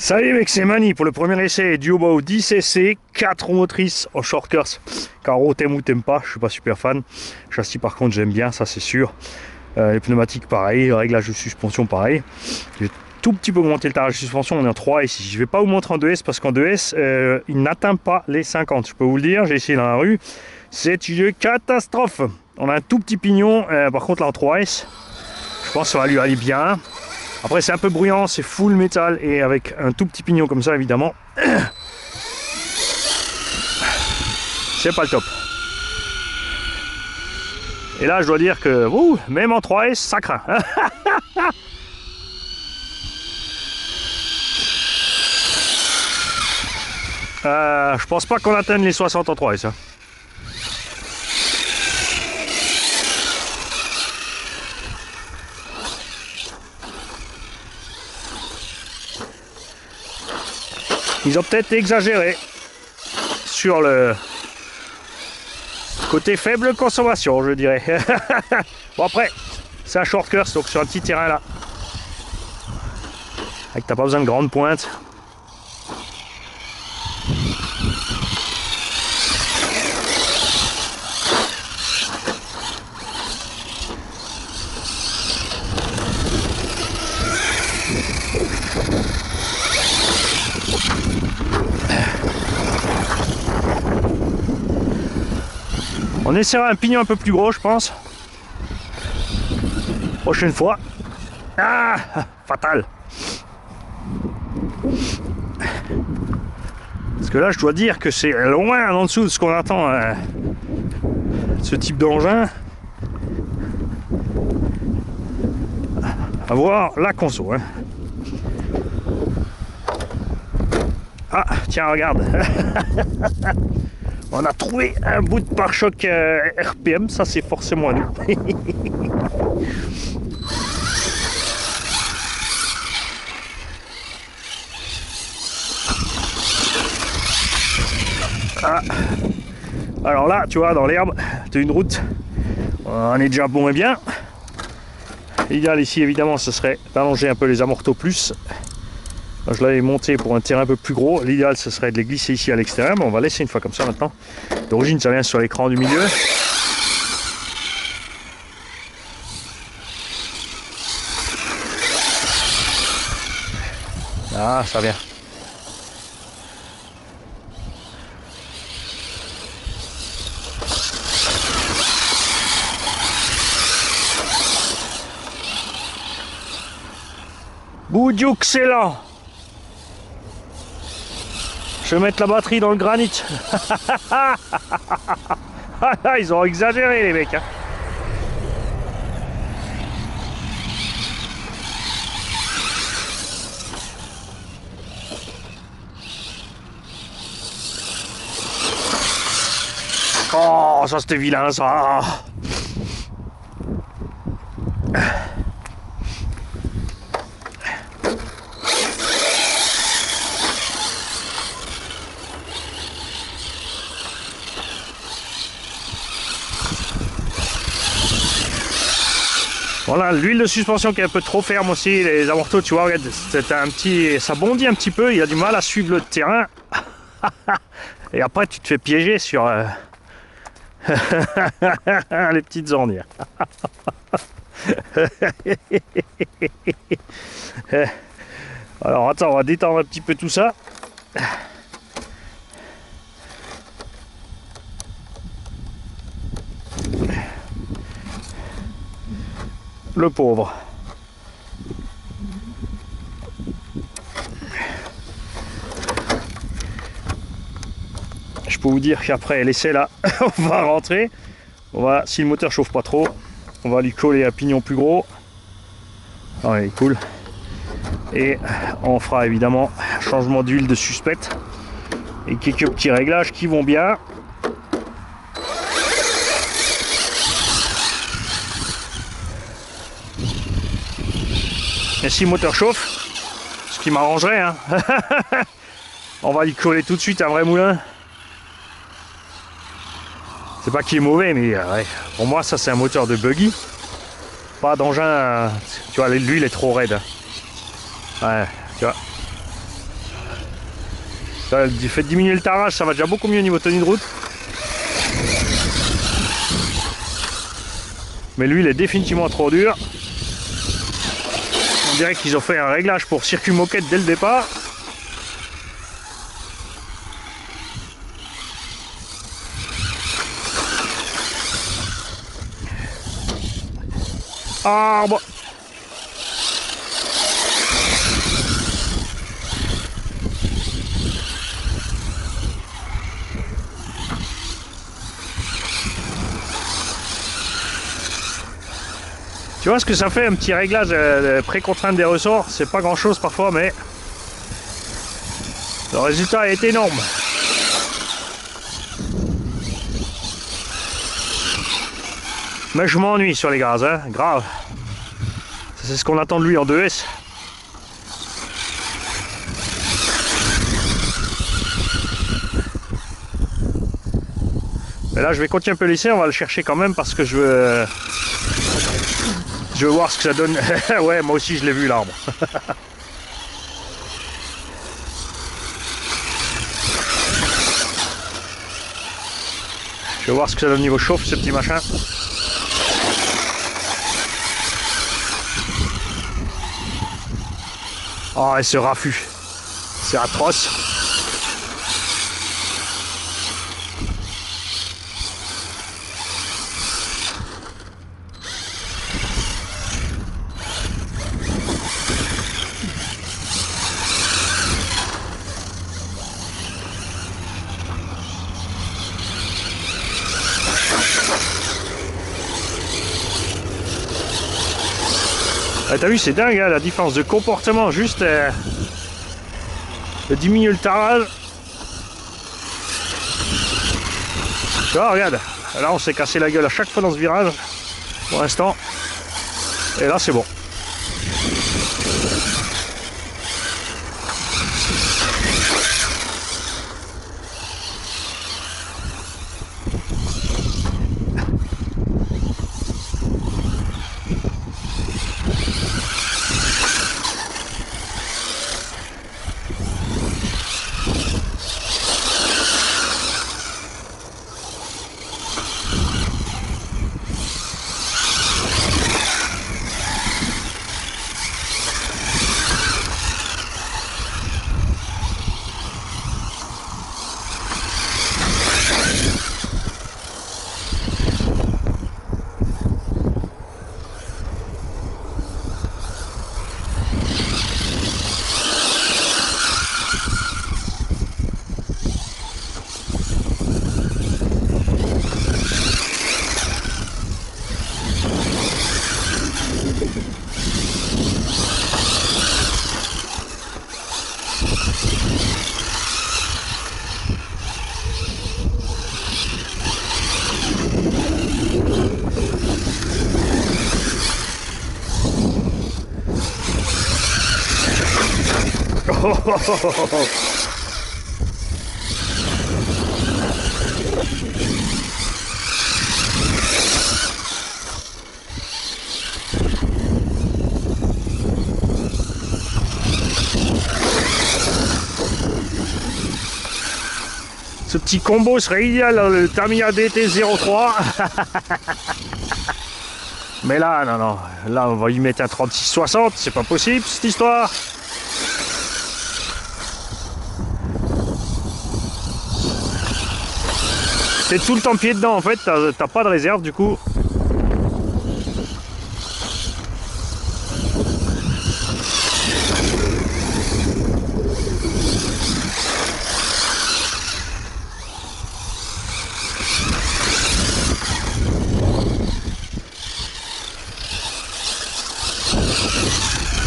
Salut mec, c'est Mani pour le premier essai du Hobo 10cc, 4 roues motrices en shortcuts. Carreau, t'aimes ou t'aimes pas, je suis pas super fan. Châssis par contre j'aime bien, ça c'est sûr. Les pneumatiques pareil, réglage de suspension pareil. J'ai tout petit peu augmenté le tarage de suspension, on est en 3S ici. Je vais pas vous montrer en 2S parce qu'en 2S il n'atteint pas les 50. Je peux vous le dire, j'ai essayé dans la rue, c'est une catastrophe. On a un tout petit pignon, par contre là en 3S, je pense que ça va lui aller bien. Après c'est un peu bruyant, c'est full métal et avec un tout petit pignon comme ça évidemment, c'est pas le top. Et là je dois dire que même en 3S ça craint. Je pense pas qu'on atteigne les 60 en 3S. Hein. Ils ont peut-être exagéré sur le côté faible consommation, je dirais. Bon après, c'est un shortcut, donc sur un petit terrain là, avec t'as pas besoin de grandes pointes. On essaiera un pignon un peu plus gros, je pense. Prochaine fois. Ah, fatal. Parce que là, je dois dire que c'est loin en dessous de ce qu'on attend. Ce type d'engin. À voir la conso. Hein. Ah, tiens, regarde. On a trouvé un bout de pare-choc RPM, ça c'est forcément à nous. Ah. Alors là, tu vois, dans l'herbe, tu as une route, on est déjà bon et bien. L'idéal ici, évidemment, ce serait d'allonger un peu les amortos plus. Je l'avais monté pour un terrain un peu plus gros. L'idéal, ce serait de les glisser ici à l'extérieur. Mais on va laisser une fois comme ça maintenant. D'origine, ça vient sur l'écran du milieu. Ah, ça vient. Boudiou, excellent. Je vais mettre la batterie dans le granit. Ils ont exagéré les mecs. Hein. Oh, ça c'était vilain ça. Voilà, l'huile de suspension qui est un peu trop ferme aussi, les amortos, tu vois, regarde, c'est un petit, ça bondit un petit peu, il a du mal à suivre le terrain. Et après, tu te fais piéger sur les petites ornières. Alors, attends, on va détendre un petit peu tout ça. Le pauvre. Je peux vous dire qu'après l'essai là, on va rentrer. On va, si le moteur chauffe pas trop, on va lui coller un pignon plus gros. Ah ouais, cool. Et on fera évidemment un changement d'huile de suspecte et quelques petits réglages qui vont bien. Et si le moteur chauffe, ce qui m'arrangerait, hein, on va lui coller tout de suite un vrai moulin. C'est pas qu'il est mauvais, mais ouais, pour moi ça c'est un moteur de buggy. Pas d'engin, tu vois, l'huile est trop raide. Ouais, tu vois. Du fait de diminuer le tarage, ça va déjà beaucoup mieux au niveau tenue de route. Mais lui, il est définitivement trop dur. On dirait qu'ils ont fait un réglage pour circuit moquette dès le départ. Arbre. Tu vois ce que ça fait, un petit réglage de pré-contrainte des ressorts, c'est pas grand chose parfois, mais le résultat est énorme. Mais je m'ennuie sur les gaz, hein, grave. C'est ce qu'on attend de lui en 2S. Mais là je vais continuer un peu laisser, on va le chercher quand même parce que je veux voir ce que ça donne. Ouais, moi aussi je l'ai vu l'arbre. Je vais voir ce que ça donne niveau chauffe, ce petit machin. Oh, et ce raffut, c'est atroce. Ah, t'as vu, c'est dingue, hein, la différence de comportement, juste de diminuer le tarage. Tu vois, regarde, là on s'est cassé la gueule à chaque fois dans ce virage, pour l'instant, et là c'est bon. Ce petit combo serait idéal dans le Tamiya DT03. Mais là, non, non. Là, on va y mettre un 36-60. C'est pas possible, cette histoire. T'es tout le temps pied dedans, en fait. T'as pas de réserve, du coup.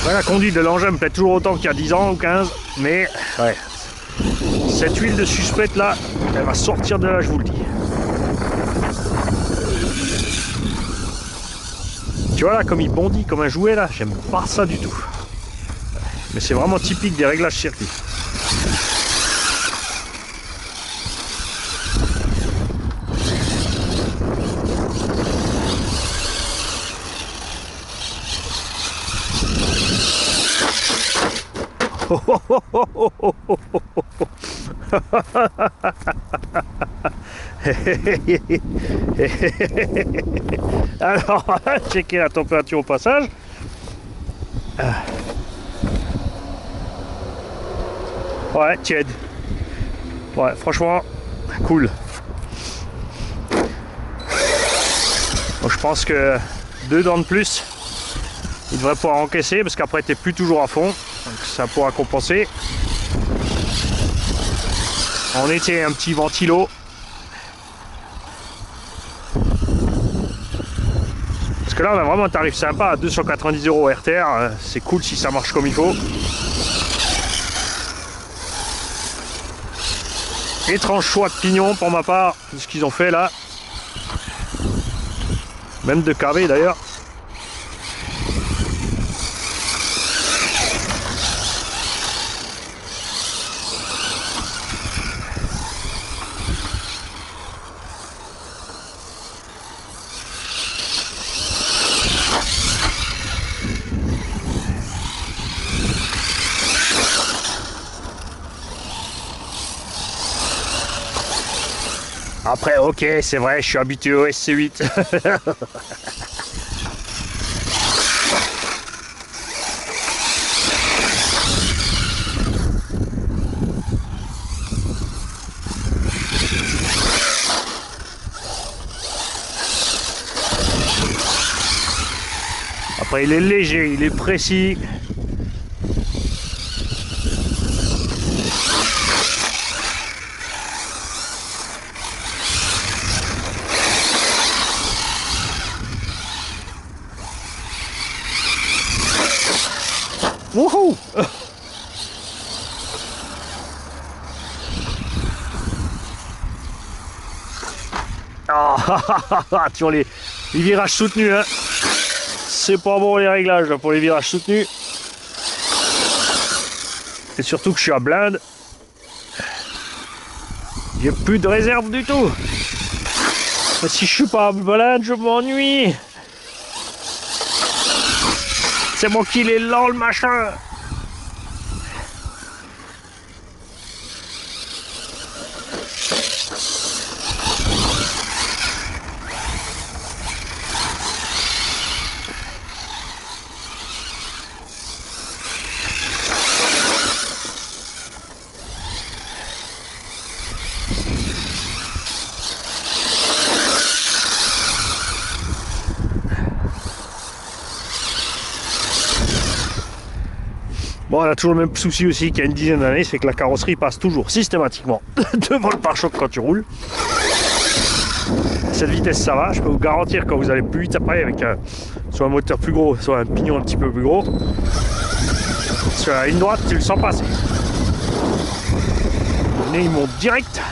Ouais, la conduite de l'engin me plaît toujours autant qu'il y a 10 ans ou 15, mais ouais, cette huile de suspecte là, elle va sortir de là, je vous le dis. Tu vois là, comme il bondit comme un jouet là, j'aime pas ça du tout. Mais c'est vraiment typique des réglages circuit. Alors, checker la température au passage. Ouais, tiède. Ouais, franchement, cool. Donc, je pense que 2 dents de plus, il devrait pouvoir encaisser parce qu'après, t'es plus toujours à fond. Donc, ça pourra compenser. En été, un petit ventilo. Parce que là, on a vraiment un tarif sympa à 290 € RTR. C'est cool si ça marche comme il faut. Étrange choix de pignon pour ma part, de ce qu'ils ont fait là. Même de KV d'ailleurs. Après, ok, c'est vrai, je suis habitué au SC8. Après, il est léger, il est précis. Wouhou! Ah, tu vois les virages soutenus, hein. C'est pas bon les réglages là, pour les virages soutenus. Et surtout que je suis à blinde. J'ai plus de réserve du tout. Mais si je suis pas à blinde, je m'ennuie. C'est moi qui l'ai lent le machin. Bon, on a toujours le même souci aussi qu'il y a une dizaine d'années, c'est que la carrosserie passe toujours systématiquement devant le pare-choc quand tu roules. Cette vitesse, ça va. Je peux vous garantir quand vous allez plus vite après avec soit un moteur plus gros, soit un pignon un petit peu plus gros. Sur la ligne droite, tu le sens passer. Le nez, il monte direct.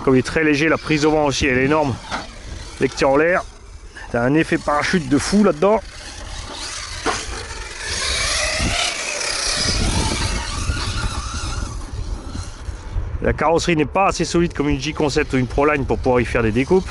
Comme il est très léger, la prise au vent aussi elle est énorme. Dès que tu es en l'air, tu as un effet parachute de fou là-dedans. La carrosserie n'est pas assez solide comme une J-Concept ou une Proline pour pouvoir y faire des découpes.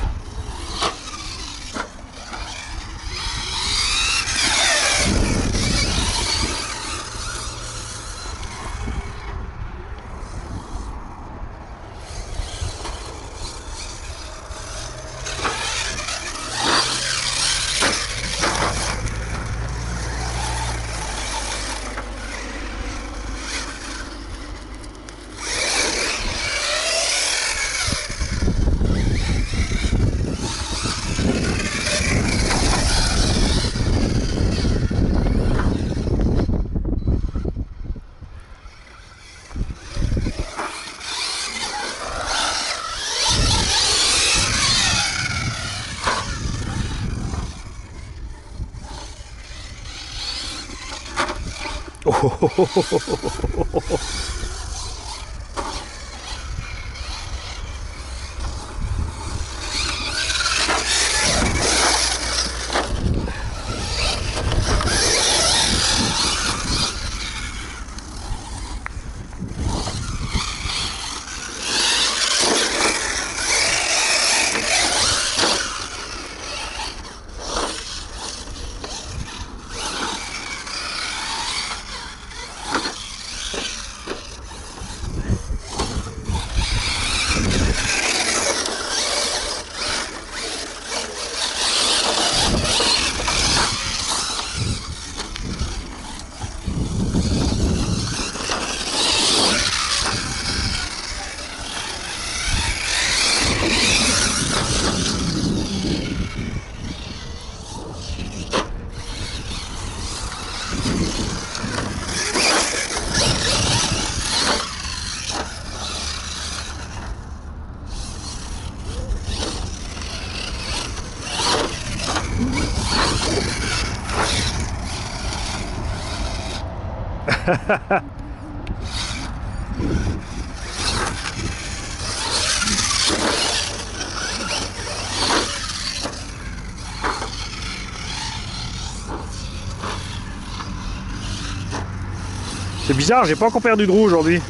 C'est bizarre, j'ai pas encore perdu de roue aujourd'hui.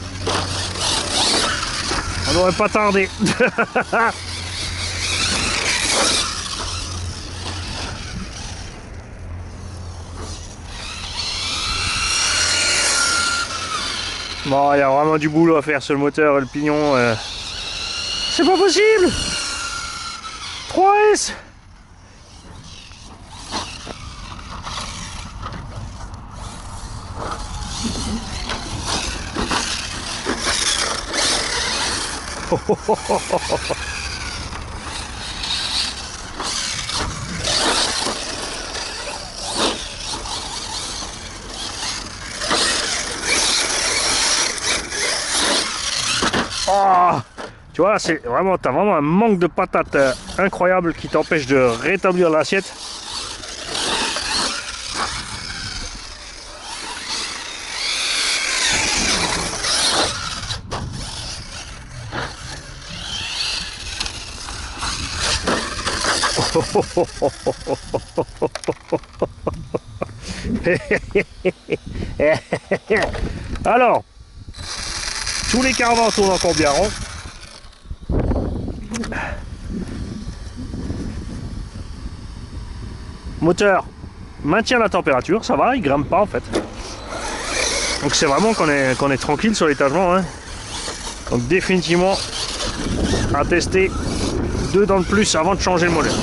On n'aurait pas tardé. Bon, il y a vraiment du boulot à faire sur le moteur et le pignon. C'est pas possible. 3S. Oh, tu vois, c'est vraiment, t'as vraiment un manque de patate incroyable qui t'empêche de rétablir l'assiette. Alors, tous les caravans tournent encore bien rond. Moteur maintient la température, ça va, il grimpe pas en fait. Donc c'est vraiment qu'on est tranquille sur l'étagement. Hein. Donc définitivement à tester 2 dents de plus avant de changer le moteur.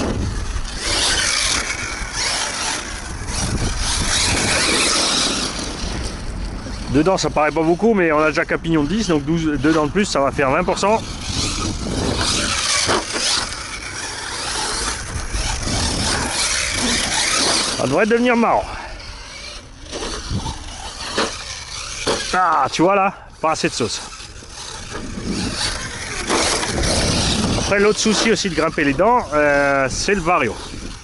Dedans ça paraît pas beaucoup, mais on a déjà qu'un pignon de 10, donc 2 dents de plus ça va faire 20%. Ça devrait devenir marrant. Ah, tu vois là, pas assez de sauce. Après l'autre souci aussi de grimper les dents, c'est le vario.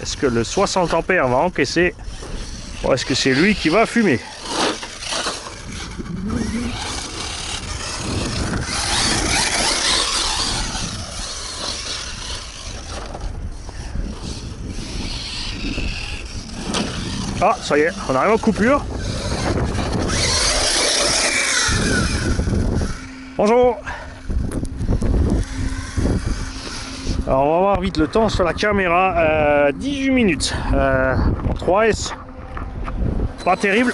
Est-ce que le 60 ampères va encaisser ou est-ce que c'est lui qui va fumer? Ah, ça y est, on arrive en coupure. Bonjour. Alors on va voir vite le temps sur la caméra. 18 minutes. En 3S. Pas terrible.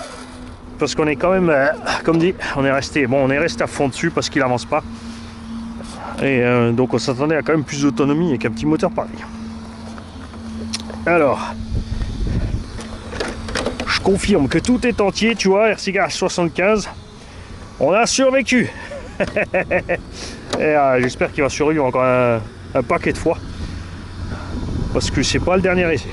Parce qu'on est quand même, comme dit, on est resté à fond dessus parce qu'il avance pas. Et donc on s'attendait à quand même plus d'autonomie avec un petit moteur pareil. Alors. Je confirme que tout est entier, tu vois, RCGA 75. On a survécu. Et j'espère qu'il va survivre encore un paquet de fois. Parce que c'est pas le dernier essai.